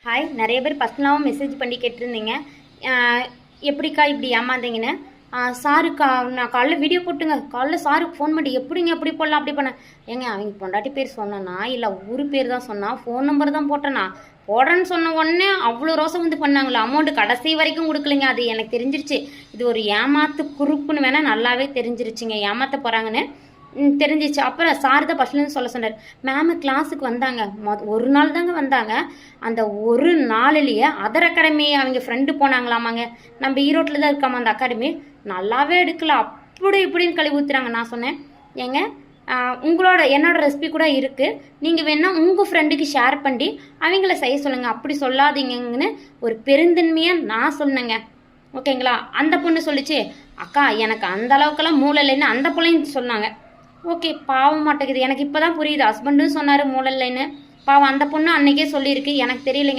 Hi, நிறைய பேர் பர்சனலாகவும் message பண்ணி கேட்டிருந்தீங்க. எப்படிக்கா இப்படி ஏமாந்தீங்கன்னு. சாருக்கா நான் காலைல வீடியோ போட்டுங்க, காலைல சாருக்கு ஃபோன் பண்ணி எப்படிங்க எப்படி போடலாம் அப்படி பண்ணேன். ஏங்க அவங்க பொண்டாட்டி பேர் சொன்னேன்னா இல்லை ஊர் பேர் தான் சொன்னால், ஃபோன் நம்பர் தான் போட்டேன்னா, போடுறேன்னு சொன்ன உடனே அவ்வளோ ரோசம் வந்து பண்ணாங்களா. அமௌண்ட்டு கடைசி வரைக்கும் கொடுக்கலைங்க. அது எனக்கு தெரிஞ்சிருச்சு. இது ஒரு ஏமாத்து குறுப்புன்னு வேணால் நல்லாவே தெரிஞ்சிருச்சுங்க, ஏமாற்ற போகிறாங்கன்னு தெரிஞ்சிச்சு. அப்புறம் சார் தான் ஃபஸ்ட்லேருந்து சொல்ல சொன்னார். மேமு கிளாஸுக்கு வந்தாங்க, ஒரு நாள் தாங்க வந்தாங்க. அந்த ஒரு நாளிலேயே அதர் அகாடமி அவங்க ஃப்ரெண்டு போனாங்களாமாங்க. நம்ம ஈரோட்டில் தான் இருக்காமா அந்த அகாடமி. நல்லாவே எடுக்கல, அப்படி இப்படின்னு கழுவி ஊற்றுறாங்க. நான் சொன்னேன், ஏங்க என்னோட ரெசிபி கூட இருக்குது, நீங்கள் வேணால் உங்கள் ஃப்ரெண்டுக்கு ஷேர் பண்ணி அவங்கள செய்ய சொல்லுங்கள், அப்படி சொல்லாதீங்கன்னு ஒரு பெருந்தன்மையாக நான் சொன்னேங்க. ஓகேங்களா. அந்த பொண்ணு சொல்லிச்சு, அக்கா எனக்கு அந்த அளவுக்கெல்லாம் மூளை இல்லைன்னு அந்த பிள்ளைன்னு சொன்னாங்க. ஓகே, பாவம் மாட்டேங்குது. எனக்கு இப்போ தான் புரியுது, ஹஸ்பண்டும் சொன்னார் மூளை இல்லைன்னு. பாவம் அந்த பொண்ணு அன்றைக்கே சொல்லியிருக்கு, எனக்கு தெரியலைங்க.